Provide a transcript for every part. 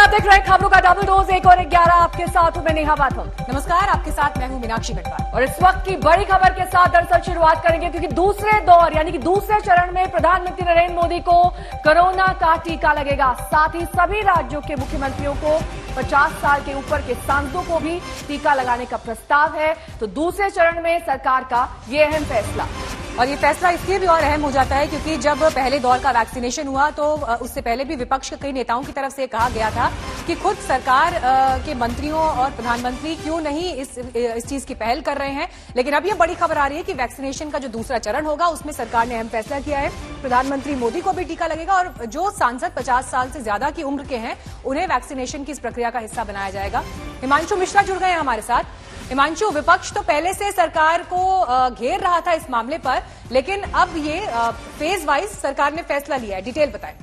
आप देख रहे हैं खबरों का डबल डोज 1 और 11। आपके साथ हूं मैं नेहा बाथम। नमस्कार, आपके साथ मैं हूं मीनाक्षी गढ़वाल। और इस वक्त की बड़ी खबर के साथ दरअसल शुरुआत करेंगे, क्योंकि दूसरे दौर यानी कि दूसरे चरण में प्रधानमंत्री नरेंद्र मोदी को कोरोना का टीका लगेगा। साथ ही सभी राज्यों के मुख्यमंत्रियों को 50 साल के ऊपर के सांसदों को भी टीका लगाने का प्रस्ताव है। तो दूसरे चरण में सरकार का ये अहम फैसला, और ये फैसला इसलिए भी और अहम हो जाता है क्योंकि जब पहले दौर का वैक्सीनेशन हुआ तो उससे पहले भी विपक्ष के कई नेताओं की तरफ से कहा गया था कि खुद सरकार के मंत्रियों और प्रधानमंत्री क्यों नहीं इस चीज की पहल कर रहे हैं। लेकिन अब ये बड़ी खबर आ रही है कि वैक्सीनेशन का जो दूसरा चरण होगा उसमें सरकार ने अहम फैसला किया है। प्रधानमंत्री मोदी को भी टीका लगेगा और जो सांसद 50 साल से ज्यादा की उम्र के हैं उन्हें वैक्सीनेशन की इस प्रक्रिया का हिस्सा बनाया जाएगा। हिमांशु मिश्रा जुड़ गए हैं हमारे साथ। हिमांशु, विपक्ष तो पहले से सरकार को घेर रहा था इस मामले पर, लेकिन अब ये फेज वाइज सरकार ने फैसला लिया है। डिटेल बताएं।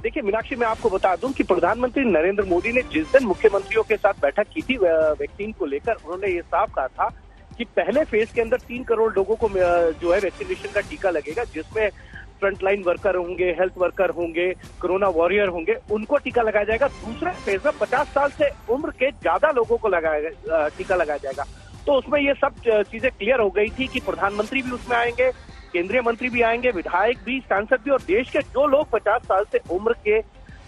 देखिए मीनाक्षी, मैं आपको बता दूं कि प्रधानमंत्री नरेंद्र मोदी ने जिस दिन मुख्यमंत्रियों के साथ बैठक की थी वैक्सीन को लेकर, उन्होंने ये साफ कहा था कि पहले फेज के अंदर 3 करोड़ लोगों को जो है वैक्सीनेशन का टीका लगेगा, जिसमें फ्रंटलाइन वर्कर होंगे, हेल्थ वर्कर होंगे, कोरोना वॉरियर होंगे, उनको टीका लगाया जाएगा। दूसरे फेज में 50 साल से उम्र के ज्यादा लोगों को टीका लगाया जाएगा। तो उसमें ये सब चीजें क्लियर हो गई थी कि प्रधानमंत्री भी उसमें आएंगे, केंद्रीय मंत्री भी आएंगे, विधायक भी, सांसद भी, और देश के जो लोग 50 साल से उम्र के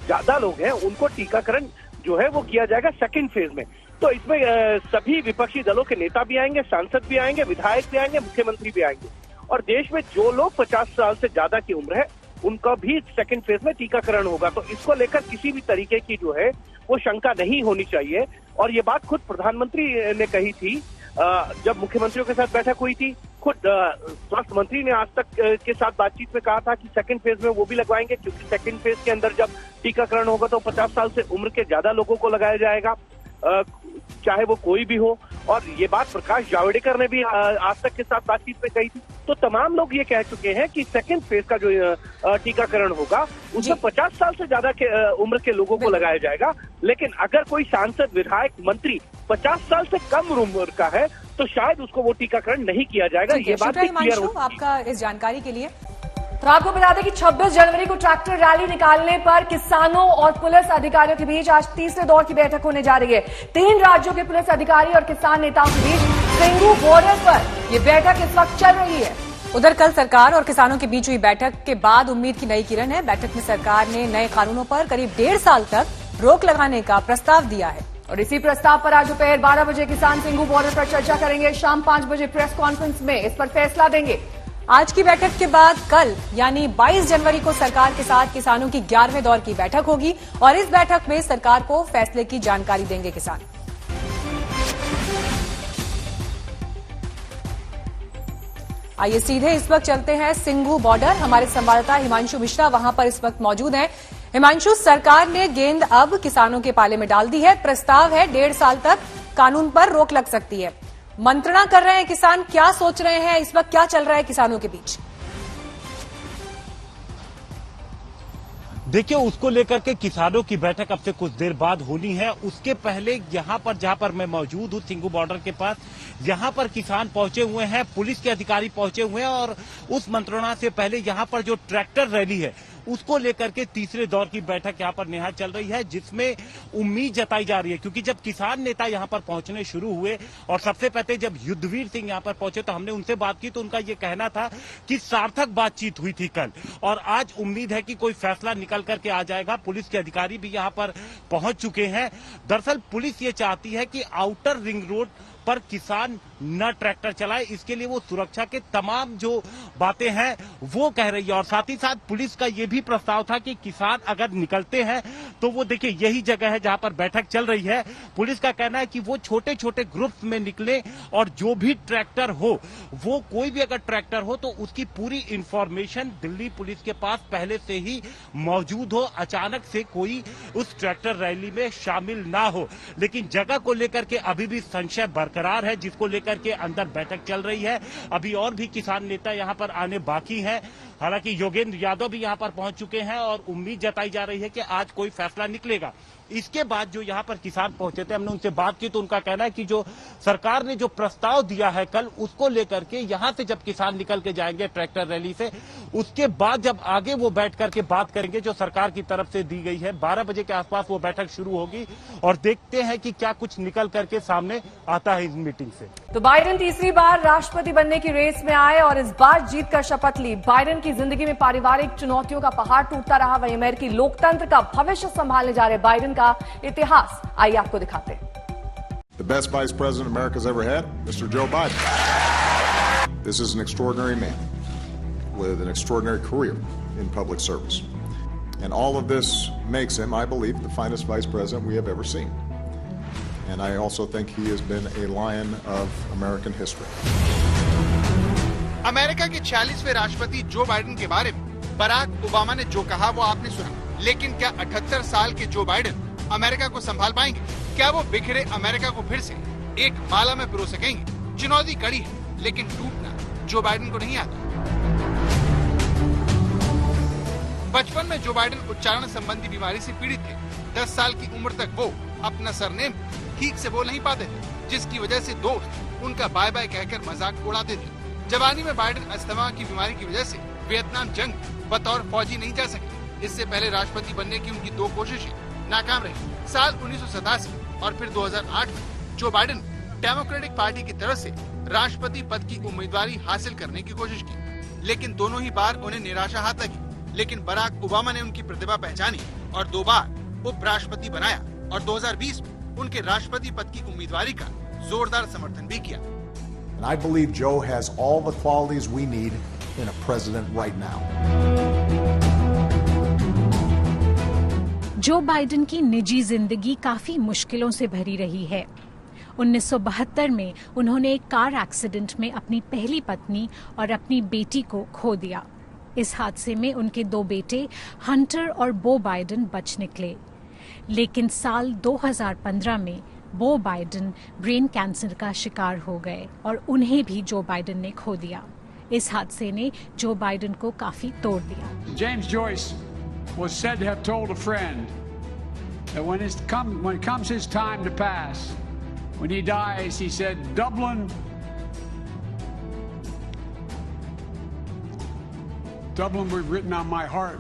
ज्यादा लोग हैं उनको टीकाकरण जो है वो किया जाएगा सेकेंड फेज में। तो इसमें सभी विपक्षी दलों के नेता भी आएंगे, सांसद भी आएंगे, विधायक भी आएंगे, मुख्यमंत्री भी आएंगे, और देश में जो लोग 50 साल से ज्यादा की उम्र है उनका भी सेकंड फेज में टीकाकरण होगा। तो इसको लेकर किसी भी तरीके की जो है वो शंका नहीं होनी चाहिए। और ये बात खुद प्रधानमंत्री ने कही थी जब मुख्यमंत्रियों के साथ बैठक हुई थी। खुद स्वास्थ्य मंत्री ने आज तक के साथ बातचीत में कहा था कि सेकंड फेज में वो भी लगवाएंगे, क्योंकि सेकंड फेज के अंदर जब टीकाकरण होगा तो 50 साल से उम्र के ज्यादा लोगों को लगाया जाएगा, चाहे वो कोई भी हो। और ये बात प्रकाश जावड़ेकर ने भी आज तक के साथ बातचीत में कही थी। तो तमाम लोग ये कह चुके हैं कि सेकंड फेज का जो टीकाकरण होगा उसमें 50 साल से ज्यादा के उम्र के लोगों को लगाया जाएगा। लेकिन अगर कोई सांसद, विधायक, मंत्री 50 साल से कम उम्र का है तो शायद उसको वो टीकाकरण नहीं किया जाएगा। ये बात क्लियर हो आपका इस जानकारी के लिए। तो आपको बता दें कि 26 जनवरी को ट्रैक्टर रैली निकालने पर किसानों और पुलिस अधिकारियों के बीच आज तीसरे दौर की बैठक होने जा रही है। 3 राज्यों के पुलिस अधिकारी और किसान नेताओं के बीच सिंगू बॉर्डर पर यह बैठक इस वक्त चल रही है। उधर कल सरकार और किसानों के बीच हुई बैठक के बाद उम्मीद की नई किरण है। बैठक में सरकार ने नए कानूनों पर करीब 1.5 साल तक रोक लगाने का प्रस्ताव दिया है। और इसी प्रस्ताव पर आज दोपहर 12 बजे किसान सिंगू बॉर्डर पर चर्चा करेंगे। शाम 5 बजे प्रेस कॉन्फ्रेंस में इस पर फैसला देंगे। आज की बैठक के बाद कल यानी 22 जनवरी को सरकार के साथ किसानों की 11वें दौर की बैठक होगी और इस बैठक में सरकार को फैसले की जानकारी देंगे किसान। आइए सीधे इस वक्त चलते हैं सिंगू बॉर्डर। हमारे संवाददाता हिमांशु मिश्रा वहां पर इस वक्त मौजूद हैं। हिमांशु, सरकार ने गेंद अब किसानों के पाले में डाल दी है। प्रस्ताव है 1.5 साल तक कानून पर रोक लग सकती है। मंत्रणा कर रहे हैं किसान, क्या सोच रहे हैं इस वक्त, क्या चल रहा है किसानों के बीच? देखिए, उसको लेकर के किसानों की बैठक अब से कुछ देर बाद होनी है। उसके पहले यहाँ पर जहाँ पर मैं मौजूद हूँ सिंगू बॉर्डर के पास, यहाँ पर किसान पहुंचे हुए हैं, पुलिस के अधिकारी पहुंचे हुए हैं और उस मंत्रणा से पहले यहाँ पर जो ट्रैक्टर रैली है उसको लेकर के तीसरे दौर की बैठक यहाँ पर नेहा चल रही है, जिसमें उम्मीद जताई जा रही है। क्योंकि जब किसान नेता यहाँ पर पहुंचने शुरू हुए और सबसे पहले जब युद्धवीर सिंह यहाँ पर पहुंचे तो हमने उनसे बात की, तो उनका ये कहना था कि सार्थक बातचीत हुई थी कल और आज उम्मीद है कि कोई फैसला निकल करके आ जाएगा। पुलिस के अधिकारी भी यहाँ पर पहुंच चुके हैं। दरअसल पुलिस ये चाहती है कि आउटर रिंग रोड पर किसान न ट्रैक्टर चलाए, इसके लिए वो सुरक्षा के तमाम जो बातें हैं वो कह रही है। और साथ ही साथ पुलिस का ये भी प्रस्ताव था कि किसान अगर निकलते हैं तो वो देखिए यही जगह है जहां पर बैठक चल रही है। पुलिस का कहना है कि वो छोटे छोटे ग्रुप्स में निकले और जो भी ट्रैक्टर हो, वो कोई भी अगर ट्रैक्टर हो तो उसकी पूरी इंफॉर्मेशन दिल्ली पुलिस के पास पहले से ही मौजूद हो, अचानक से कोई उस ट्रैक्टर रैली में शामिल ना हो। लेकिन जगह को लेकर के अभी भी संशय बरकरार है, जिसको लेकर के अंदर बैठक चल रही है। अभी और भी किसान नेता यहां पर आने बाकी हैं। हालांकि योगेंद्र यादव भी यहां पर पहुंच चुके हैं और उम्मीद जताई जा रही है कि आज कोई फैसला निकलेगा। इसके बाद जो यहाँ पर किसान पहुंचे थे, हमने उनसे बात की तो उनका कहना है कि जो सरकार ने जो प्रस्ताव दिया है कल, उसको लेकर के यहाँ से जब किसान निकल के जाएंगे ट्रैक्टर रैली से, उसके बाद जब आगे वो बैठ करके बात करेंगे जो सरकार की तरफ से दी गई है। 12 बजे के आसपास वो बैठक शुरू होगी और देखते हैं कि क्या कुछ निकल करके सामने आता है इस मीटिंग से। तो बाइडेन तीसरी बार राष्ट्रपति बनने की रेस में आए और इस बार जीत कर शपथ ली। बाइडेन की जिंदगी में पारिवारिक चुनौतियों का पहाड़ टूटता रहा, वहीं अमेरिकी लोकतंत्र का भविष्य संभालने जा रहे बाइडेन का इतिहास आइए आपको दिखाते हैं। The best vice president America's ever had, Mr. Joe Biden. This is an extraordinary man with an extraordinary career in public service. And all of this makes him, I believe, the finest vice president we have ever seen. And I also think he has been a lion of American history. America के 46वें राष्ट्रपति Joe Biden के बारे में Barack Obama ने जो कहा वो आपने सुना, लेकिन क्या 78 साल के जो बाइडेन अमेरिका को संभाल पाएंगे? क्या वो बिखरे अमेरिका को फिर से एक माला में पिरो सकेंगे? चुनौती कड़ी है, लेकिन टूटना जो बाइडेन को नहीं आता। बचपन में जो बाइडेन उच्चारण संबंधी बीमारी से पीड़ित थे। 10 साल की उम्र तक वो अपना सरनेम ठीक से बोल नहीं पाते थे, जिसकी वजह से दोस्त उनका बाय बाय कहकर मजाक उड़ाते थे। जवानी में बाइडेन अस्थमा की बीमारी की वजह से वियतनाम जंग बतौर फौजी नहीं जा सके। इससे पहले राष्ट्रपति बनने की उनकी 2 कोशिशें नाकाम रही। साल 1987 और फिर 2008 में जो बाइडेन डेमोक्रेटिक पार्टी की तरफ से राष्ट्रपति पद की उम्मीदवारी हासिल करने की कोशिश की, लेकिन दोनों ही बार उन्हें निराशा हाथ लगी। लेकिन बराक ओबामा ने उनकी प्रतिभा पहचानी और 2 बार उपराष्ट्रपति बनाया और 2020 में उनके राष्ट्रपति पद की उम्मीदवारी का जोरदार समर्थन भी किया। And I believe Joe has all the qualities we need in a president right now. Joe Biden की निजी जिंदगी काफी मुश्किलों से भरी रही है। 1972 में उन्होंने एक कार एक्सीडेंट में अपनी पहली पत्नी और अपनी बेटी को खो दिया। इस हादसे में उनके 2 बेटे हंटर और बो बाइडेन बच निकले, लेकिन साल 2015 में बो बाइडेन ब्रेन कैंसर का शिकार हो गए और उन्हें भी जो बाइडेन ने खो दिया। इस हादसे ने जो बाइडेन को काफी तोड़ दिया। James Joyce was said to have told a friend that when it comes his time to pass, when he dies, he said, Dublin will be written on my heart.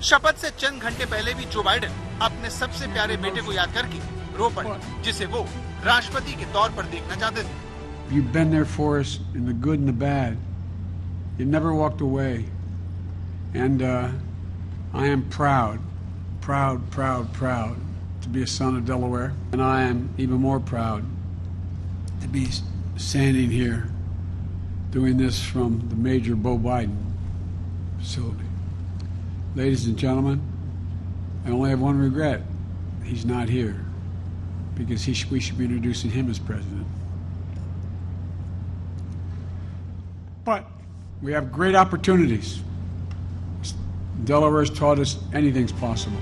शपथ से चंद घंटे पहले भी Joe Biden अपने सबसे प्यारे बेटे को याद करके रो पड़े, जिसे वो राष्ट्रपति के तौर पर देखना चाहते थे। You've been there for us in the good and the bad. You never walked away. And I am proud to be a son of Delaware. And I am even more proud to be standing here doing this from the Major Bo Biden facility. Ladies and gentlemen, I only have one regret. He's not here, because we should be introducing him as president. But we have great opportunities. Delaware has taught us anything's possible.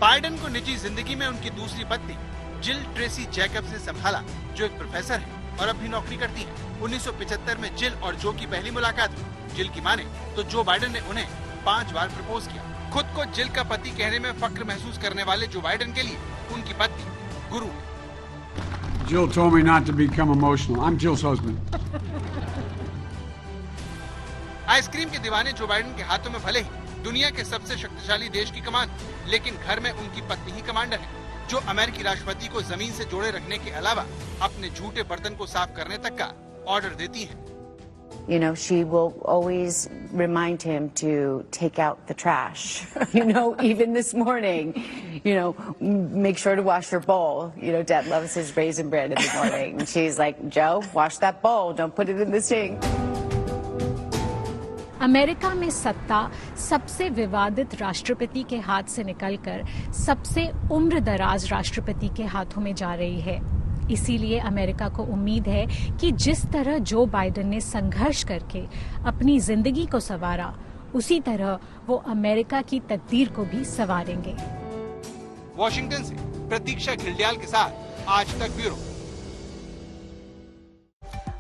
Biden को निजी जिंदगी में उनकी दूसरी पत्नी जिल Tracy Jacobs ने संभाला, जो एक प्रोफेसर है और अब भी नौकरी करती है। 1975 में जिल और जो की पहली मुलाकात हुई। जिल की माने तो जो बाइडेन ने उन्हें 5 बार प्रपोज किया। खुद को जिल का पति कहने में फक्र महसूस करने वाले जो बाइडेन के लिए उनकी पत्नी गुरु है। Jill told me not to become emotional. I'm Jill's husband. Ice cream के दीवाने जो बाइडेन के हाथों में भले ही दुनिया के सबसे शक्तिशाली देश की कमान, लेकिन घर में उनकी पत्नी ही कमांडर है, जो अमेरिकी राष्ट्रपति को जमीन से जोड़े रखने के अलावा अपने झूठे बर्तन को साफ करने तक का ऑर्डर देती है। You know, she will always remind him to take out the trash. You know, even this morning, you know, make sure to wash your bowl. You know, Dad loves his raisin bread in the morning. And she's like, Joe, wash that bowl. Don't put it in the sink. America में सत्ता सबसे विवादित राष्ट्रपति के हाथ से निकलकर सबसे उम्रदराज राष्ट्रपति के हाथों में जा रही है। इसीलिए अमेरिका को उम्मीद है कि जिस तरह जो बाइडेन ने संघर्ष करके अपनी जिंदगी को संवारा, उसी तरह वो अमेरिका की तकदीर को भी संवारेंगे। वॉशिंगटन से प्रतीक्षा घिल्डियाल के साथ आज तक ब्यूरो।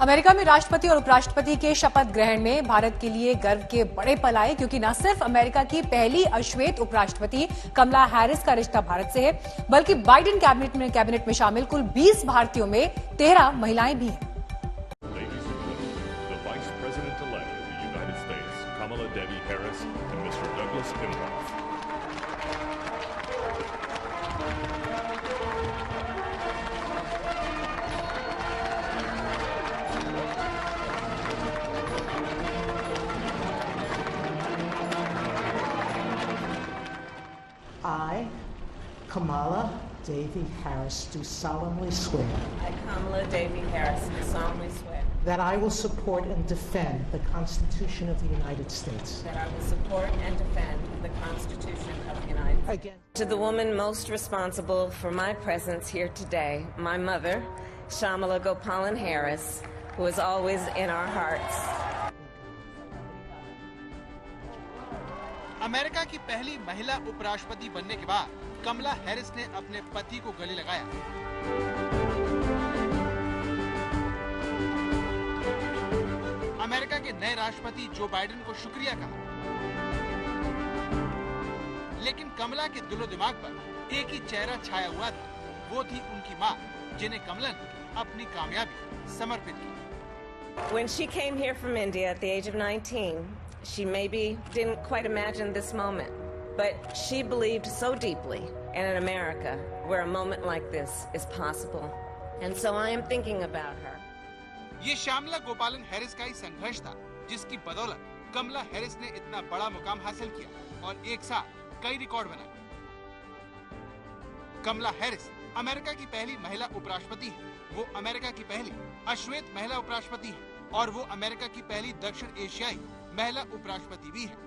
अमेरिका में राष्ट्रपति और उपराष्ट्रपति के शपथ ग्रहण में भारत के लिए गर्व के बड़े पल आए, क्योंकि न सिर्फ अमेरिका की पहली अश्वेत उपराष्ट्रपति कमला हैरिस का रिश्ता भारत से है, बल्कि बाइडेन कैबिनेट में शामिल कुल 20 भारतीयों में 13 महिलाएं भी हैं। I, Kamala Devi Harris, do solemnly swear I, Kamala Devi Harris, do solemnly swear that I will support and defend the Constitution of the United States that I will support and defend the Constitution of the United States. against To the woman most responsible for my presence here today, my mother, Shamala Gopalan Harris, who is always in our hearts. America की पहली महिला उपराष्ट्रपति बनने के बाद कमला Harris ने अपने पति को गले लगाया। अमेरिका के नए राष्ट्रपति जो बाइडेन को शुक्रिया कहा, लेकिन कमला के दिलो दिमाग पर एक ही चेहरा छाया हुआ था, वो थी उनकी मां, जिन्हें कमला ने अपनी कामयाबी समर्पित की। When she came here from India at the age of 19, she maybe didn't quite imagine this moment, but she believed so deeply in an America where a moment like this is possible. And so I am thinking about her. ये श्यामला गोपालन Harris का ही संघर्ष था, जिसकी बदौलत कमला Harris ने इतना बड़ा मुकाम हासिल किया और एक साथ कई रिकॉर्ड बनाए। कमला हैरिस अमेरिका की पहली महिला उपराष्ट्रपति है, वो अमेरिका की पहली अश्वेत महिला उपराष्ट्रपति है और वो अमेरिका की पहली दक्षिण एशियाई महिला उपराष्ट्रपति भी है।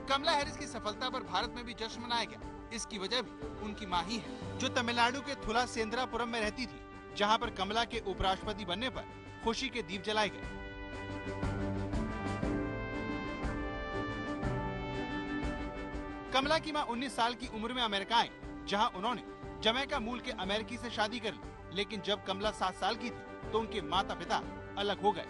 कमला हैरिस की सफलता पर भारत में भी जश्न मनाया गया। इसकी वजह भी उनकी मां ही है, जो तमिलनाडु के थुलासेंद्रापुरम में रहती थी, जहां पर कमला के उपराष्ट्रपति बनने पर खुशी के दीप जलाए गए। कमला की मां 19 साल की उम्र में अमेरिका आई, जहां उन्होंने जमैका मूल के अमेरिकी से शादी कर ली, लेकिन जब कमला 7 साल की थी तो उनके माता पिता अलग हो गए।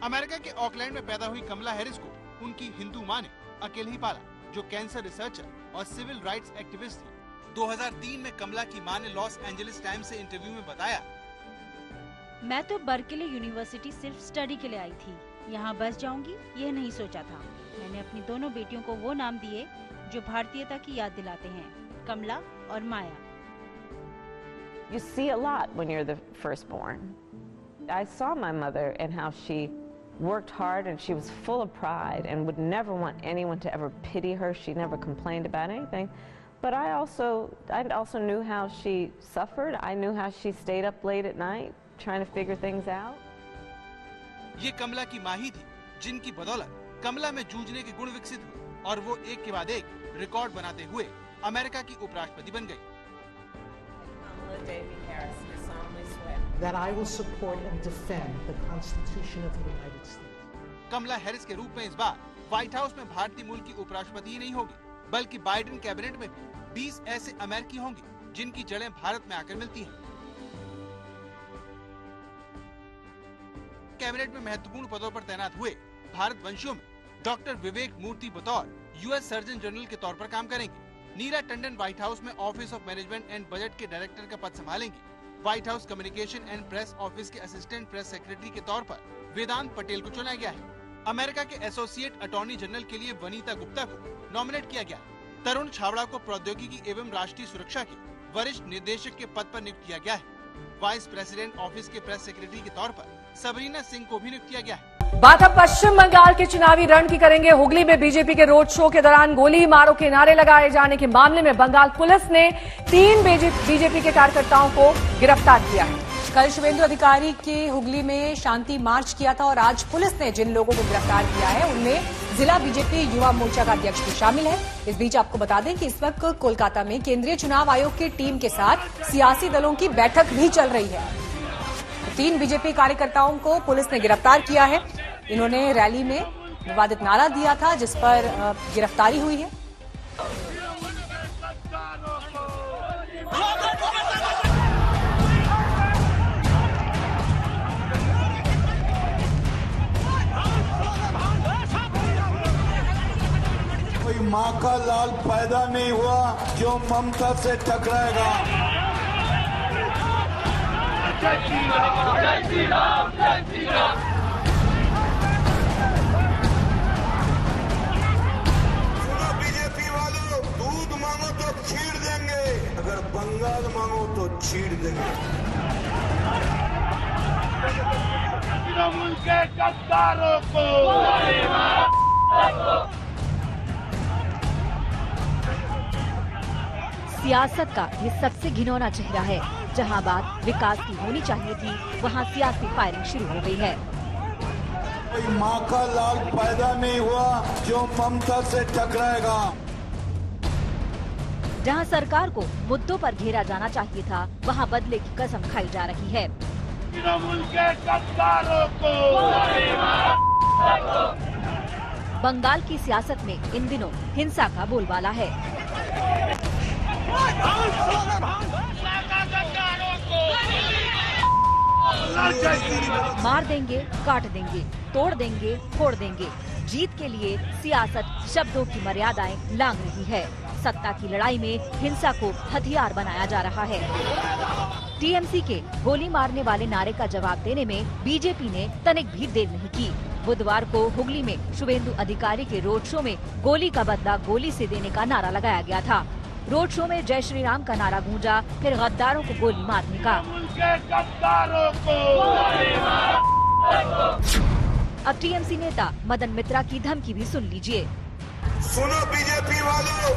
अमेरिका के ऑकलैंड में पैदा हुई कमला हैरिस को उनकी हिंदू मां ने अकेले ही पाला, जो कैंसर रिसर्चर और सिविल राइट्स एक्टिविस्ट थी। 2003 में कमला की मां ने लॉस एंजलिस टाइम्स से इंटरव्यू में बताया, मैं तो बर्कले यूनिवर्सिटी सिर्फ स्टडी के लिए आई थी, यहाँ बस जाऊंगी यह नहीं सोचा था। मैंने अपनी दोनों बेटियों को वो नाम दिए जो भारतीयता की याद दिलाते हैं, कमला और माया। You see a lot when you're the firstborn. I saw my mother and how she worked hard and she was full of pride and would never want anyone to ever pity her. She never complained about anything. But I also knew how she suffered. I knew how she stayed up late at night trying to figure things out. ये कमला की मां ही थी, जिनकी बदौलत कमला में जूझने के गुण विकसित हुए और वो एक के बाद एक रिकॉर्ड बनाते हुए अमेरिका की उपराष्ट्रपति बन गई। Kamala Devi Harris, do solemnly swear that I will support and defend the Constitution of the United States. Kamala Harris के रूप में इस बार व्हाइट हाउस में भारतीय मूल की उपराष्ट्रपति ही नहीं होगी, बल्कि बाइडेन कैबिनेट में भी 20 ऐसे अमेरिकी होंगे जिनकी जड़ें भारत में आकर मिलती हैं। कैबिनेट में महत्वपूर्ण पदों पर तैनात हुए भारत वंशियों में डॉक्टर विवेक मूर्ति बतौर यूएस सर्जन जनरल के तौर पर काम करेंगे। नीरा टंडन व्हाइट हाउस में office of management and budget के डायरेक्टर का पद संभालेंगे। White house communication and press office के असिस्टेंट प्रेस सेक्रेटरी के तौर पर वेदांत पटेल को चुना गया है। अमेरिका के एसोसिएट अटॉर्नी जनरल के लिए वनीता गुप्ता को नॉमिनेट किया गया। तरुण छावड़ा को प्रौद्योगिकी एवं राष्ट्रीय सुरक्षा के वरिष्ठ निदेशक के पद पर नियुक्त किया गया है। वाइस प्रेसिडेंट ऑफिस के प्रेस सेक्रेटरी के तौर पर सबरीना सिंह को भी नियुक्त किया गया है। बात अब पश्चिम बंगाल के चुनावी रण की करेंगे। हुगली में बीजेपी के रोड शो के दौरान गोली मारो के नारे लगाए जाने के मामले में बंगाल पुलिस ने 3 बीजेपी के कार्यकर्ताओं को गिरफ्तार किया है। कल शुभेंदु अधिकारी के हुगली में शांति मार्च किया था और आज पुलिस ने जिन लोगों को गिरफ्तार किया है उनमें जिला बीजेपी युवा मोर्चा का अध्यक्ष भी शामिल है। इस बीच आपको बता दें कि इस वक्त कोलकाता में केंद्रीय चुनाव आयोग की टीम के साथ सियासी दलों की बैठक भी चल रही है। 3 बीजेपी कार्यकर्ताओं को पुलिस ने गिरफ्तार किया है। इन्होंने रैली में विवादित नारा दिया था जिस पर गिरफ्तारी हुई है। का लाल पैदा नहीं हुआ जो ममता से टकराएगा। जय श्री राम, जय श्री राम, जय श्री राम। सुनो बीजेपी वालों, दूध मांगो तो छीड़ देंगे, अगर बंगाल मांगो तो छीड़ देंगे। तृणमूल के गद्दारों को सियासत का ये सबसे घिनौना चेहरा है। जहां बात विकास की होनी चाहिए थी, वहां सियासी फायरिंग शुरू हो गई है। कोई माँ का लाल पैदा नहीं हुआ जो ममता से टकराएगा। जहां सरकार को मुद्दों पर घेरा जाना चाहिए था, वहां बदले की कसम खाई जा रही है। तृणमूल के गद्दारों को बंगाल की सियासत में इन दिनों हिंसा का बोलबाला है। मार देंगे, काट देंगे, तोड़ देंगे, फोड़ देंगे। जीत के लिए सियासत शब्दों की मर्यादाएं लांघ रही है। सत्ता की लड़ाई में हिंसा को हथियार बनाया जा रहा है। टीएमसी के गोली मारने वाले नारे का जवाब देने में बीजेपी ने तनिक भी देर नहीं की। बुधवार को हुगली में शुभेंदु अधिकारी के रोड शो में गोली का बदला गोली से देने का नारा लगाया गया था। रोड शो में जय श्री राम का नारा गूंजा, फिर गद्दारों को गोली मारने का। अब टीएमसी नेता मदन मित्रा की धमकी भी सुन लीजिए। सुनो बीजेपी वालों,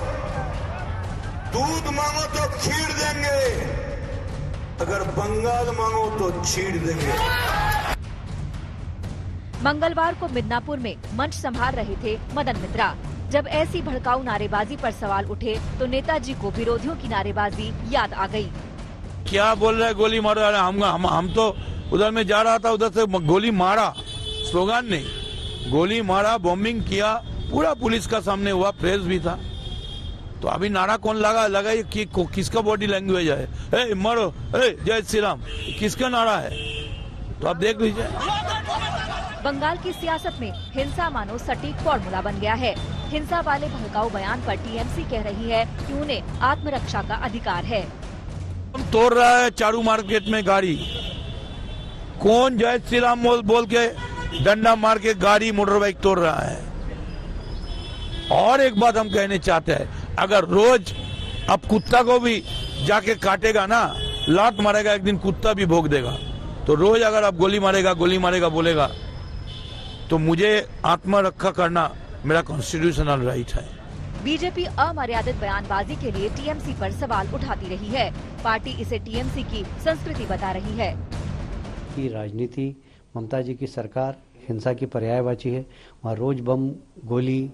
दूध मांगो तो छीड़ देंगे, अगर बंगाल मांगो तो छीड़ देंगे। मंगलवार को मिदनापुर में मंच संभाल रहे थे मदन मित्रा। जब ऐसी भड़काऊ नारेबाजी पर सवाल उठे तो नेताजी को विरोधियों की नारेबाजी याद आ गई। क्या बोल रहा है, गोली मारो? हम तो उधर में जा रहा था, उधर से गोली मारा, स्लोगन नहीं, गोली मारा, बॉम्बिंग किया, पूरा पुलिस का सामने हुआ, प्रेस भी था। तो अभी नारा कौन लगा ये किसका बॉडी लैंग्वेज है? ए मरो, ए जय श्री राम, किसका नारा है? तो आप देख लीजिए। बंगाल की सियासत में हिंसा मानो सटीक फॉर्मूला बन गया है। हिंसा वाले भड़काऊ बयान पर टीएमसी कह रही है कि उन्हें आत्मरक्षा का अधिकार है। हम तोड़ रहा है चारू मार्केट में गाड़ी, कौन जय श्री राम बोल के डंडा मार के गाड़ी मोटर बाइक तोड़ रहा है। और एक बात हम कहने चाहते हैं, अगर रोज अब कुत्ता को भी जाके काटेगा ना, लात मारेगा, एक दिन कुत्ता भी भोग देगा। तो रोज अगर आप गोली मारेगा बोलेगा, तो मुझे आत्मरक्षा करना मेरा कॉन्स्टिट्यूशनल राइट है। बीजेपी अमर्यादित बयानबाजी के लिए टीएमसी पर सवाल उठाती रही है। पार्टी इसे टीएमसी की संस्कृति बता रही है। की राजनीति, ममता जी की सरकार हिंसा की पर्यायवाची है। वहाँ रोज बम गोली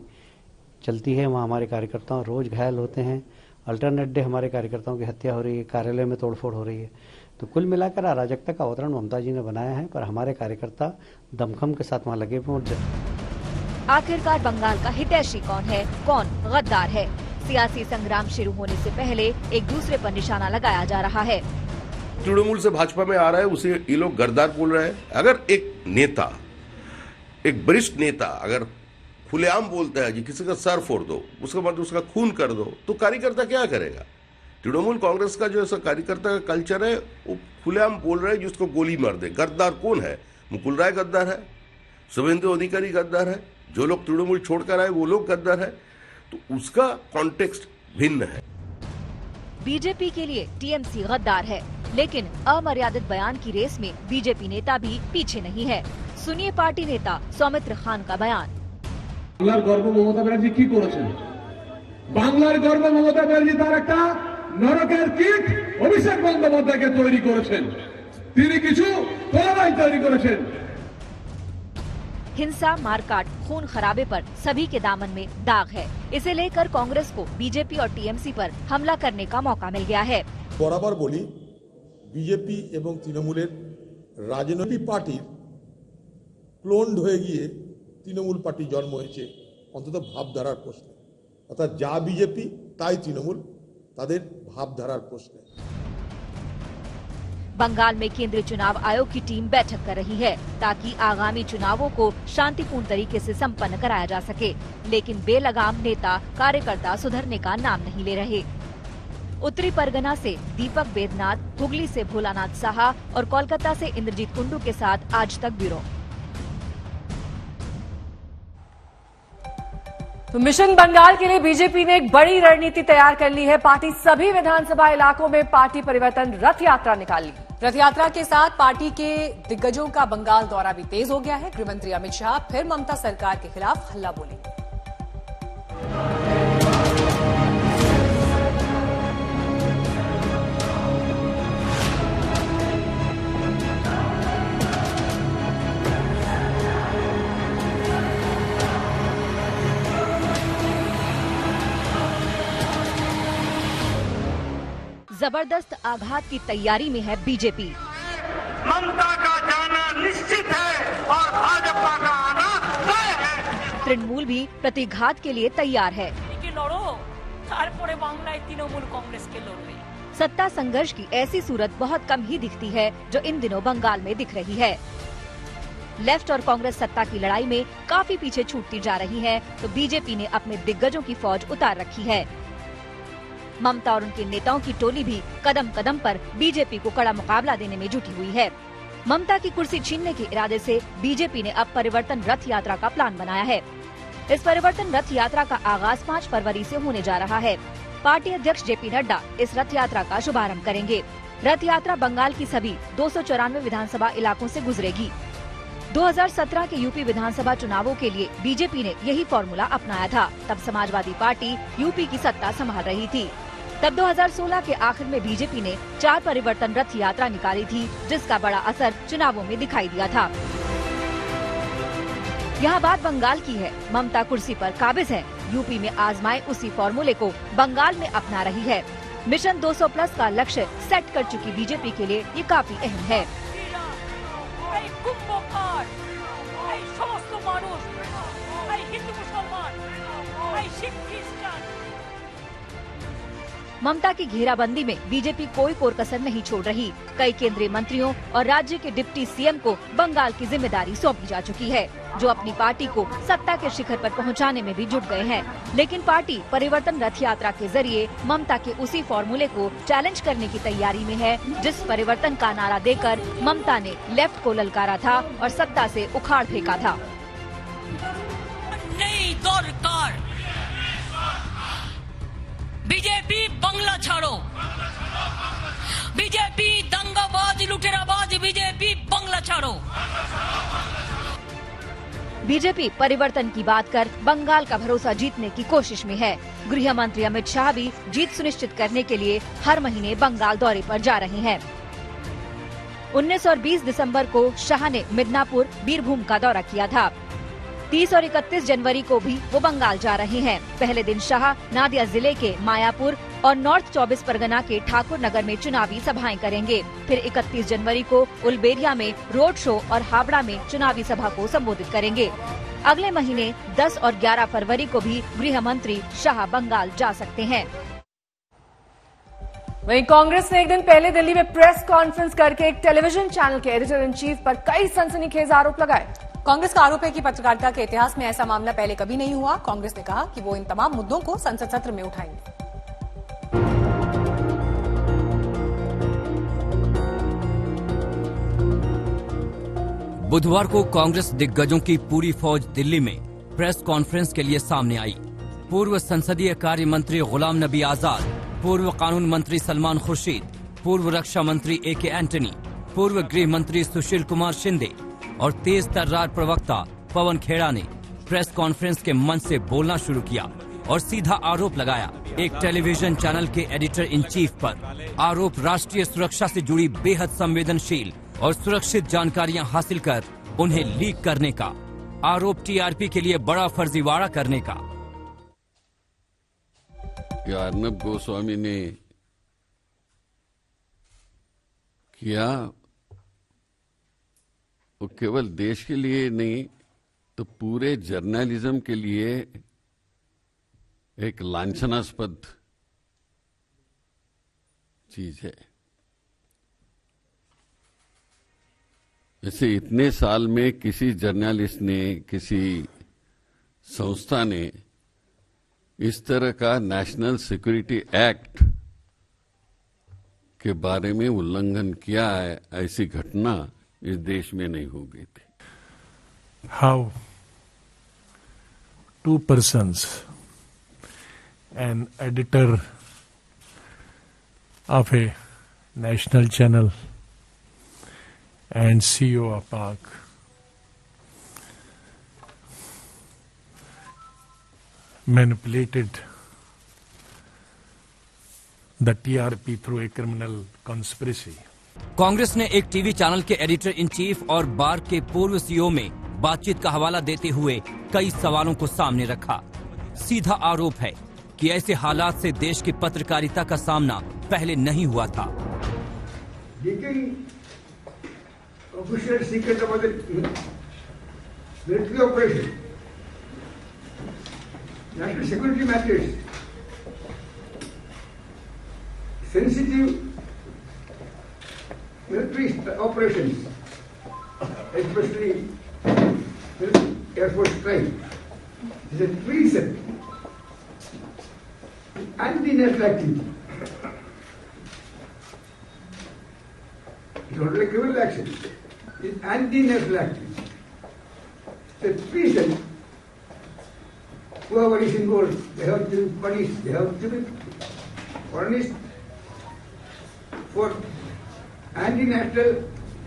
चलती है, वहाँ हमारे कार्यकर्ता रोज घायल होते हैं। अल्टरनेट डे हमारे कार्यकर्ताओं की हत्या हो रही है, कार्यालय में तोड़फोड़ हो रही है। तो कुल मिलाकर अराजकता का वातावरण ममता जी ने बनाया है, पर हमारे कार्यकर्ता दमखम के साथ वहाँ लगे हुए। आखिरकार बंगाल का हितैषी कौन है, कौन गद्दार है? सियासी संग्राम शुरू होने से पहले एक दूसरे पर निशाना लगाया जा रहा है। तृणमूल से भाजपा में आ रहा है, उसे ये लोग गद्दार बोल रहे हैं। अगर एक नेता, एक वरिष्ठ नेता अगर खुलेआम बोलता है कि किसी का सर फोड़ दो, उसके बाद उसका खून कर दो, तो कार्यकर्ता क्या करेगा? तृणमूल कांग्रेस का जो ऐसा कार्यकर्ता का कल्चर है, वो खुलेआम बोल रहे हैं जिसको गोली मार दे। गद्दार कौन है? मुकुल राय गद्दार है, शुभेंदु अधिकारी गद्दार है, जो लोग तृणमूल छोड़कर आए वो लोग गद्दार है। तो उसका कॉन्टेक्स्ट भिन्न है। बीजेपी के लिए टीएमसी गद्दार है, लेकिन अमर्यादित बयान की रेस में बीजेपी नेता भी पीछे नहीं है। सुनिए पार्टी नेता सौमित्र खान का बयान। বাংলার গর্ব মমতা ব্যানার্জি কি করেছেন? বাংলার গর্ব মমতা ব্যানার্জি তার একটা নরকের কীট অভিষেক বন্দ্যোপাধ্যায়কে তৈরি করেছেন। তিনি কিছু তরবারি তৈরি করেছেন। हिंसा, मारकाट, खून खराबे पर सभी के दामन में दाग है। इसे लेकर कांग्रेस को बीजेपी और टीएमसी पर हमला करने का मौका मिल गया है। बराबर बोली बीजेपी एवं तृणमूलेर राजनैतिक पार्टी क्लोन्ड হয়ে গিয়ে তৃণমূল পার্টি জন্ম হয়েছে অন্তত ভাবধারার প্রশ্নে। অর্থাৎ যা বিজেপি তাই তৃণমূল, তাদের ভাবধারার প্রশ্নে। बंगाल में केंद्रीय चुनाव आयोग की टीम बैठक कर रही है ताकि आगामी चुनावों को शांतिपूर्ण तरीके से संपन्न कराया जा सके, लेकिन बेलगाम नेता कार्यकर्ता सुधरने का नाम नहीं ले रहे। उत्तरी परगना से दीपक बेदनाथ, हुगली से भोलानाथ साहा और कोलकाता से इंद्रजीत कुंडू के साथ आज तक ब्यूरो। तो मिशन बंगाल के लिए बीजेपी ने एक बड़ी रणनीति तैयार कर ली है। पार्टी सभी विधानसभा इलाकों में पार्टी परिवर्तन रथ यात्रा निकाल ली। रथ यात्रा के साथ पार्टी के दिग्गजों का बंगाल दौरा भी तेज हो गया है। गृहमंत्री अमित शाह फिर ममता सरकार के खिलाफ हल्ला बोलेंगे। जबरदस्त आघात की तैयारी में है बीजेपी। ममता का जाना निश्चित है और भाजपा का आना तय है। तृणमूल भी प्रतिघात के लिए तैयार है। सत्ता संघर्ष की ऐसी सूरत बहुत कम ही दिखती है जो इन दिनों बंगाल में दिख रही है। लेफ्ट और कांग्रेस सत्ता की लड़ाई में काफी पीछे छूटती जा रही है, तो बीजेपी ने अपने दिग्गजों की फौज उतार रखी है। ममता और उनके नेताओं की टोली भी कदम कदम पर बीजेपी को कड़ा मुकाबला देने में जुटी हुई है। ममता की कुर्सी छीनने के इरादे से बीजेपी ने अब परिवर्तन रथ यात्रा का प्लान बनाया है। इस परिवर्तन रथ यात्रा का आगाज 5 फरवरी से होने जा रहा है। पार्टी अध्यक्ष जेपी नड्डा इस रथ यात्रा का शुभारंभ करेंगे। रथ यात्रा बंगाल की सभी 294 विधानसभा इलाकों से गुजरेगी। 2017 के यूपी विधानसभा चुनावों के लिए बीजेपी ने यही फॉर्मूला अपनाया था। तब समाजवादी पार्टी यूपी की सत्ता संभाल रही थी। तब 2016 के आखिर में बीजेपी ने 4 परिवर्तन रथ यात्रा निकाली थी, जिसका बड़ा असर चुनावों में दिखाई दिया था। यहाँ बात बंगाल की है। ममता कुर्सी पर काबिज है। यूपी में आजमाए उसी फॉर्मूले को बंगाल में अपना रही है। मिशन 200+ का लक्ष्य सेट कर चुकी बीजेपी के लिए ये काफी अहम है। ममता की घेराबंदी में बीजेपी कोई कोर कसर नहीं छोड़ रही। कई केंद्रीय मंत्रियों और राज्य के डिप्टी सीएम को बंगाल की जिम्मेदारी सौंपी जा चुकी है, जो अपनी पार्टी को सत्ता के शिखर पर पहुंचाने में भी जुट गए हैं। लेकिन पार्टी परिवर्तन रथ यात्रा के जरिए ममता के उसी फॉर्मूले को चैलेंज करने की तैयारी में है, जिस परिवर्तन का नारा देकर ममता ने लेफ्ट को ललकारा था और सत्ता से उखाड़ फेंका था। नई सरकार, बीजेपी बंगला छोड़ो, बीजेपी दंगाबाज लुटेराबाज, बीजेपी बंगला छोड़ो। बीजेपी परिवर्तन की बात कर बंगाल का भरोसा जीतने की कोशिश में है। गृह मंत्री अमित शाह भी जीत सुनिश्चित करने के लिए हर महीने बंगाल दौरे पर जा रहे हैं। 19 और 20 दिसंबर को शाह ने मिदनापुर, बीरभूम का दौरा किया था। 30 और 31 जनवरी को भी वो बंगाल जा रहे हैं। पहले दिन शाह नादिया जिले के मायापुर और नॉर्थ 24 परगना के ठाकुर नगर में चुनावी सभाएं करेंगे। फिर 31 जनवरी को उलबेरिया में रोड शो और हावड़ा में चुनावी सभा को संबोधित करेंगे। अगले महीने 10 और 11 फरवरी को भी गृह मंत्री शाह बंगाल जा सकते हैं। वहीं कांग्रेस ने एक दिन पहले दिल्ली में प्रेस कॉन्फ्रेंस करके एक टेलीविजन चैनल के एडिटर इन चीफ पर कई सनसनीखेज आरोप लगाए। कांग्रेस का आरोप है कि पत्रकारिता के इतिहास में ऐसा मामला पहले कभी नहीं हुआ। कांग्रेस ने कहा कि वो इन तमाम मुद्दों को संसद सत्र में उठाएंगे। बुधवार को कांग्रेस दिग्गजों की पूरी फौज दिल्ली में प्रेस कॉन्फ्रेंस के लिए सामने आई। पूर्व संसदीय कार्य मंत्री गुलाम नबी आजाद, पूर्व कानून मंत्री सलमान खुर्शीद, पूर्व रक्षा मंत्री ए.के. एंटनी, पूर्व गृह मंत्री सुशील कुमार शिंदे और तेज तर्रार प्रवक्ता पवन खेड़ा ने प्रेस कॉन्फ्रेंस के मंच से बोलना शुरू किया और सीधा आरोप लगाया एक टेलीविजन चैनल के एडिटर इन चीफ पर। आरोप राष्ट्रीय सुरक्षा से जुड़ी बेहद संवेदनशील और सुरक्षित जानकारियां हासिल कर उन्हें लीक करने का। आरोप टीआरपी के लिए बड़ा फर्जीवाड़ा करने का। अर्नब गोस्वामी ने किया वो केवल देश के लिए नहीं तो पूरे जर्नलिज्म के लिए एक लांछनास्पद चीज है। जैसे इतने साल में किसी जर्नलिस्ट ने, किसी संस्था ने इस तरह का नेशनल सिक्योरिटी एक्ट के बारे में उल्लंघन किया है, ऐसी घटना इस देश में नहीं हो गई थी। How two persons, an editor of a national channel and CEO of PAC, manipulated the TRP through a criminal conspiracy. Congress ने एक टीवी चैनल के एडिटर इन चीफ और बार के पूर्व सीईओ में बातचीत का हवाला देते हुए कई सवालों को सामने रखा। सीधा आरोप है कि ऐसे हालात से देश की पत्रकारिता का सामना पहले नहीं हुआ था। military operations, especially Air Force strike, is a treason, anti-national activity. It's not like criminal action. It's anti-national activity. The treason, whoever is involved, they have to be punished. They have to be punished for anti-national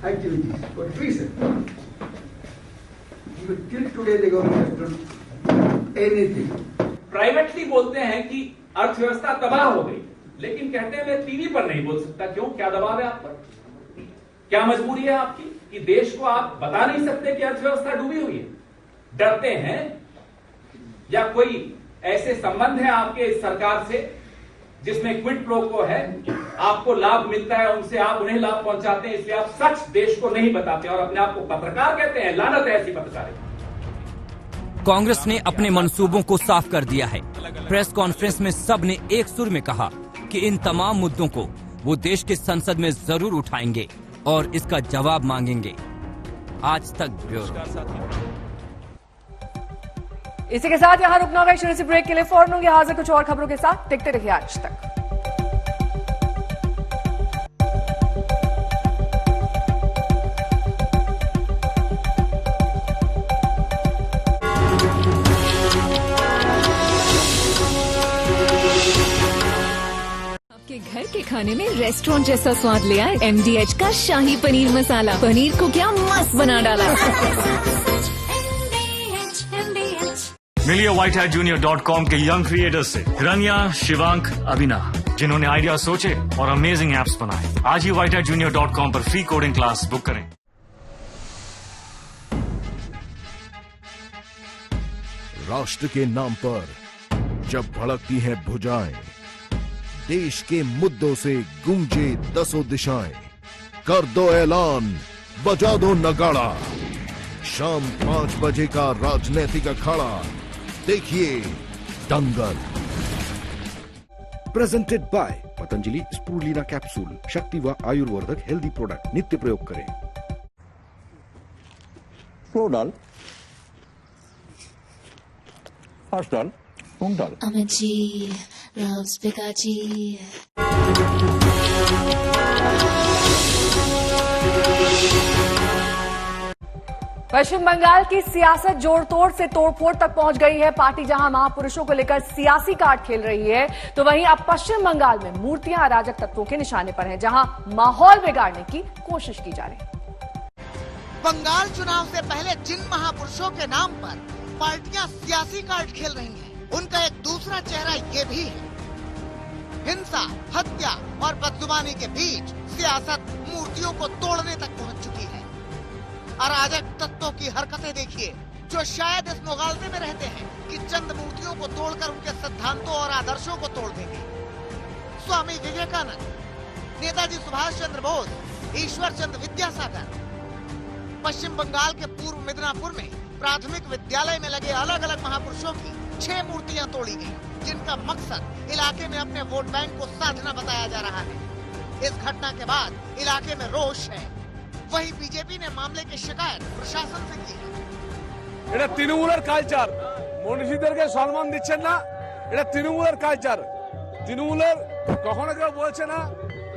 activities, for treason. Till today the government has done anything. Privately बोलते हैं कि अर्थव्यवस्था तबाह हो गई, लेकिन कहते हैं मैं टीवी पर नहीं बोल सकता। क्यों? क्या दबाव है आप पर? क्या मजबूरी है आपकी कि देश को आप बता नहीं सकते कि अर्थव्यवस्था डूबी हुई है? डरते हैं या कोई ऐसे संबंध है आपके सरकार से जिसमें क्विड प्रो को है, आपको लाभ मिलता है, उनसे आप उन्हें लाभ पहुंचाते हैं, इसलिए आप सच देश को नहीं बताते और अपने आप को पत्रकार कहते हैं। लानत है ऐसी पत्रकारिता। कांग्रेस ने अपने मंसूबों को साफ कर दिया है। प्रेस कॉन्फ्रेंस में सब ने एक सुर में कहा कि इन तमाम मुद्दों को वो देश के संसद में जरूर उठाएंगे और इसका जवाब मांगेंगे। आज तक ब्यूरो। इसी के साथ यहां रुकना होगा। इस ब्रेक के लिए फौरन होंगे हाजिर कुछ और खबरों के साथ। देखते रहिए आज तक। आपके घर के खाने में रेस्टोरेंट जैसा स्वाद ले आए MDH का शाही पनीर मसाला। पनीर को क्या मस्त बना डाला। मिलिए whitehatjunior.com के यंग क्रिएटर्स से हिरण्या, शिवांक, अभिना, जिन्होंने आइडिया सोचे और अमेजिंग एप्स बनाए। आज ही whitehatjunior.com पर फ्री कोडिंग क्लास बुक करें। राष्ट्र के नाम पर जब भड़कती हैं भुजाएं, देश के मुद्दों से गूंजे दसों दिशाएं, कर दो ऐलान, बजा दो नगाड़ा, शाम 5 बजे का राजनीतिक अखाड़ा, देखिए दंगल। प्रेजेंटेड बाय पतंजलि स्पूर्लिना कैप्सूल, शक्ति व आयुर्वर्धक हेल्दी प्रोडक्ट, नित्य प्रयोग करें। स्लो डाल, फास्ट डाल, तुम डाल। Amit loves Pikachu. पश्चिम बंगाल की सियासत जोड़-तोड़ से तोड़फोड़ तक पहुंच गई है। पार्टी जहां महापुरुषों को लेकर सियासी कार्ड खेल रही है, तो वहीं अब पश्चिम बंगाल में मूर्तियां अराजक तत्वों के निशाने पर हैं, जहां माहौल बिगाड़ने की कोशिश की जा रही है। बंगाल चुनाव से पहले जिन महापुरुषों के नाम पर पार्टियां सियासी कार्ड खेल रही हैं, उनका एक दूसरा चेहरा ये भी है। हिंसा, हत्या और बदजुबानी के बीच सियासत मूर्तियों को तोड़ने तक पहुंच चुकी है। अराजक तत्वों की हरकतें देखिए, जो शायद इस मुगालते में रहते हैं कि चंद मूर्तियों को तोड़कर उनके सिद्धांतों और आदर्शों को तोड़ देंगे। स्वामी विवेकानंद, नेताजी सुभाष चंद्र बोस, ईश्वर चंद्र विद्यासागर। पश्चिम बंगाल के पूर्व मिदनापुर में प्राथमिक विद्यालय में लगे अलग अलग महापुरुषों की 6 मूर्तियां तोड़ी गई, जिनका मकसद इलाके में अपने वोट बैंक को साधना बताया जा रहा है। इस घटना के बाद इलाके में रोष है। वहीं बीजेपी ने मामले की शिकायत प्रशासन से की है। এটা তৃণমূলের কালচার, মনীষীদেরকে সম্মান দিচ্ছেন না, এটা তৃণমূলের কালচার। তৃণমূলের কখনো কেউ বলছে না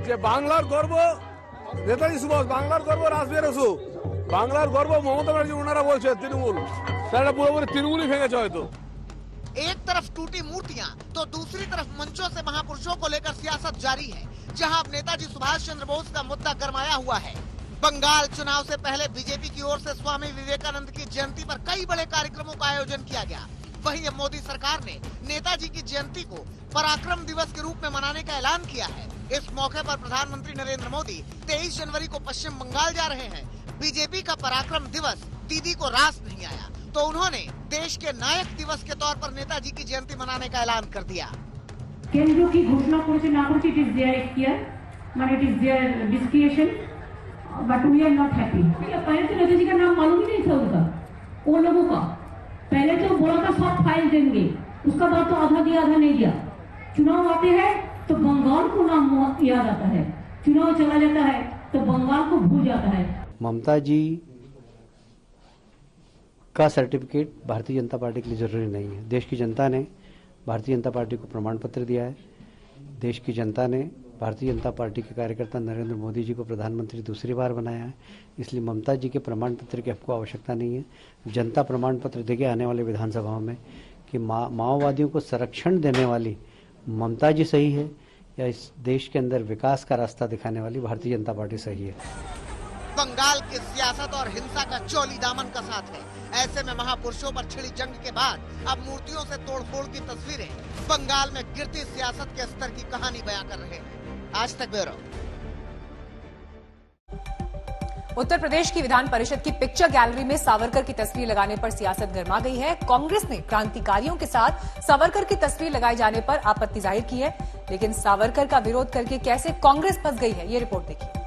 যে বাংলার গর্ব নেতাজি সুভাষ, বাংলার গর্ব রাসবিহারী বসু, বাংলার গর্ব মমতা ব্যানার্জি, ওনারা বলছে তৃণমূল। সেটা পুরোপুরি তৃণমূলই ভেঙেছে হয়তো। एक तरफ टूटी मूर्तियां तो दूसरी तरफ मंचों से महापुरुषों को लेकर सियासत जारी है, जहां अब नेताजी सुभाष चंद्र बोस का मुद्दा गरमाया हुआ है। बंगाल चुनाव से पहले बीजेपी की ओर से स्वामी विवेकानंद की जयंती पर कई बड़े कार्यक्रमों का आयोजन किया गया। वहीं अब मोदी सरकार ने नेताजी की जयंती को पराक्रम दिवस के रूप में मनाने का ऐलान किया है। इस मौके पर प्रधानमंत्री नरेंद्र मोदी 23 जनवरी को पश्चिम बंगाल जा रहे हैं। बीजेपी का पराक्रम दिवस दीदी को रास नहीं आया, तो उन्होंने देश के नायक दिवस के तौर पर नेताजी की जयंती मनाने का ऐलान कर दिया। केंद्र की घोषणा करेছে না করেছে, इट इज देयर एक्सपियर, মানে it is their discretion, but we are not happy. पहले तो नेताजी का नाम मालूम ही नहीं था उनका, वो लोगों का। पहले तो बोला था सब फाइल देंगे, उसका बाद तो आधा दिया आधा नहीं दिया। चुनाव आते हैं तो बंगाल को नाम याद आता है, चुनाव चला जाता है तो बंगाल को भूल जाता है। ममता जी का सर्टिफिकेट भारतीय जनता पार्टी के लिए जरूरी नहीं है। देश की जनता ने भारतीय जनता पार्टी को प्रमाण पत्र दिया है। देश की जनता ने भारतीय जनता पार्टी के कार्यकर्ता नरेंद्र मोदी जी को प्रधानमंत्री दूसरी बार बनाया है, इसलिए ममता जी के प्रमाण पत्र की आपको आवश्यकता नहीं है। जनता प्रमाण पत्र देगी आने वाले विधानसभाओं में कि माओवादियों को संरक्षण देने वाली ममता जी सही है या इस देश के अंदर विकास का रास्ता दिखाने वाली भारतीय जनता पार्टी सही है। बंगाल की सियासत और हिंसा का चौली दामन का साथ है। ऐसे में महापुरुषों पर छिड़ी जंग के बाद अब मूर्तियों से तोड़फोड़ की तस्वीरें बंगाल में गिरती सियासत के स्तर की कहानी बयां कर रहे हैं। आज तक ब्यूरो। उत्तर प्रदेश की विधान परिषद की पिक्चर गैलरी में सावरकर की तस्वीर लगाने पर सियासत गर्मा गई है। कांग्रेस ने क्रांतिकारियों के साथ सावरकर की तस्वीर लगाए जाने पर आपत्ति जाहिर की है, लेकिन सावरकर का विरोध करके कैसे कांग्रेस फंस गई है, ये रिपोर्ट देखिए।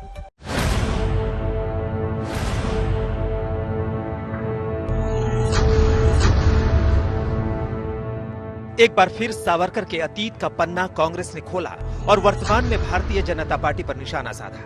एक बार फिर सावरकर के अतीत का पन्ना कांग्रेस ने खोला और वर्तमान में भारतीय जनता पार्टी पर निशाना साधा।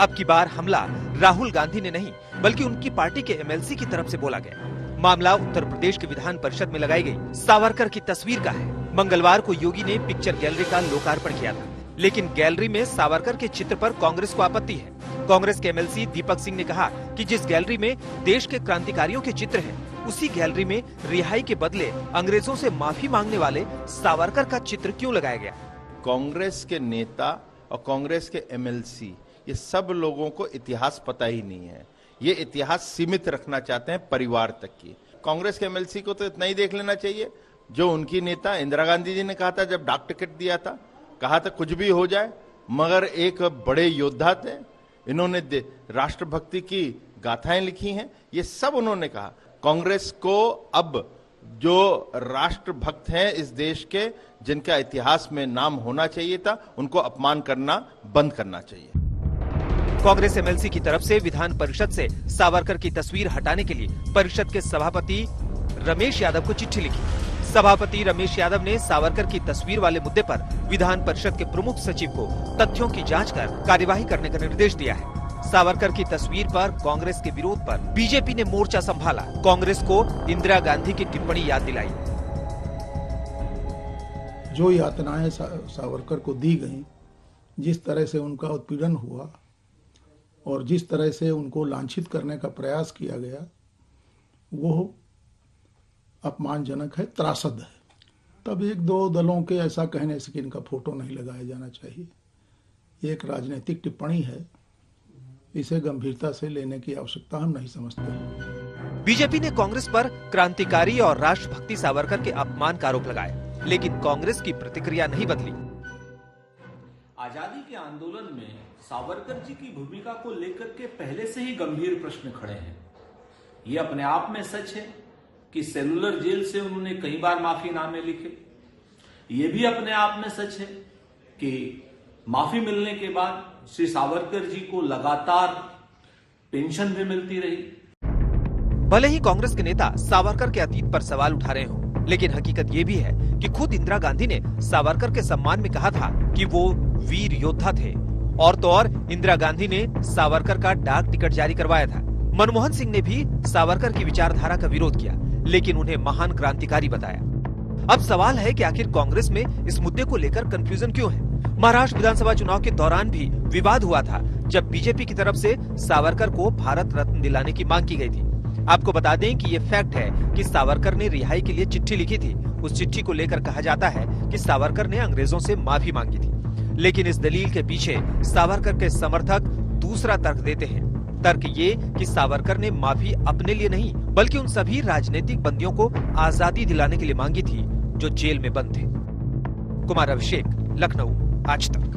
अब की बार हमला राहुल गांधी ने नहीं बल्कि उनकी पार्टी के एमएलसी की तरफ से बोला गया। मामला उत्तर प्रदेश के विधान परिषद में लगाई गई सावरकर की तस्वीर का है। मंगलवार को योगी ने पिक्चर गैलरी का लोकार्पण किया था, लेकिन गैलरी में सावरकर के चित्र पर कांग्रेस को आपत्ति है। कांग्रेस के एमएलसी दीपक सिंह ने कहा कि जिस गैलरी में देश के क्रांतिकारियों के चित्र हैं, उसी गैलरी में रिहाई के बदले अंग्रेजों से माफी मांगने वाले सावरकर का चित्र क्यों लगाया गया। कांग्रेस के नेता और कांग्रेस के एमएलसी, ये सब लोगों को इतिहास पता ही नहीं है। ये इतिहास सीमित रखना चाहते हैं परिवार तक की। कांग्रेस के एमएलसी को तो इतना ही देख लेना चाहिए जो उनकी नेता इंदिरा गांधी जी ने कहा था जब डाक टिकट दिया था, कहा था कुछ भी हो जाए मगर एक बड़े योद्धा थे, इन्होंने राष्ट्रभक्ति की गाथाएं लिखी हैं, ये सब उन्होंने कहा। कांग्रेस को अब जो राष्ट्रभक्त हैं इस देश के, जिनका इतिहास में नाम होना चाहिए था, उनको अपमान करना बंद करना चाहिए। कांग्रेस एमएलसी की तरफ से विधान परिषद से सावरकर की तस्वीर हटाने के लिए परिषद के सभापति रमेश यादव को चिट्ठी लिखी। सभापति रमेश यादव ने सावरकर की तस्वीर वाले मुद्दे पर विधान परिषद के प्रमुख सचिव को तथ्यों की जांच कर कार्यवाही करने का निर्देश दिया है। सावरकर की तस्वीर पर कांग्रेस के विरोध पर बीजेपी ने मोर्चा संभाला। कांग्रेस को इंदिरा गांधी की टिप्पणी याद दिलाई। जो यातनाएं सावरकर को दी गईं, जिस तरह से उनका उत्पीड़न हुआ और जिस तरह से उनको लांछित करने का प्रयास किया गया, वो अपमानजनक है, त्रासद है। तब एक दो दलों के ऐसा कहने से कि इनका फोटो नहीं लगाया जाना चाहिए, ये एक राजनीतिक टिप्पणी है, इसे गंभीरता से लेने की आवश्यकता हम नहीं समझते। बीजेपी ने कांग्रेस पर क्रांतिकारी और राष्ट्रभक्ति सावरकर के अपमान का आरोप लगाया, लेकिन कांग्रेस की प्रतिक्रिया नहीं बदली। आजादी के आंदोलन में सावरकर जी की भूमिका को लेकर के पहले से ही गंभीर प्रश्न खड़े हैं। ये अपने आप में सच है कि सेलुलर जेल से उन्होंने कई बार माफीनामे लिखे। ये भी अपने आप में सच है कि माफी मिलने के बाद श्री सावरकर जी को लगातार पेंशन भी मिलती रही। भले ही कांग्रेस के नेता सावरकर के अतीत पर सवाल उठा रहे हों, लेकिन हकीकत ये भी है कि खुद इंदिरा गांधी ने सावरकर के सम्मान में कहा था कि वो वीर योद्धा थे, और तो और इंदिरा गांधी ने सावरकर का डाक टिकट जारी करवाया था। मनमोहन सिंह ने भी सावरकर की विचारधारा का विरोध किया, लेकिन उन्हें महान क्रांतिकारी बताया। अब सवाल है कि आखिर कांग्रेस में इस मुद्दे को लेकर कंफ्यूजन क्यों है? महाराष्ट्र विधानसभा चुनाव के दौरान भी विवाद हुआ था, जब बीजेपी की तरफ से सावरकर को भारत रत्न दिलाने की मांग की गई थी। आपको बता दें कि ये फैक्ट है कि सावरकर ने रिहाई के लिए चिट्ठी लिखी थी। उस चिट्ठी को लेकर कहा जाता है कि सावरकर ने अंग्रेजों से माफी मांगी थी, लेकिन इस दलील के पीछे सावरकर के समर्थक दूसरा तर्क देते हैं। तर्क ये कि सावरकर ने माफी अपने लिए नहीं, बल्कि उन सभी राजनीतिक बंदियों को आजादी दिलाने के लिए मांगी थी जो जेल में बंद थे। कुमार अभिषेक, लखनऊ, आज तक।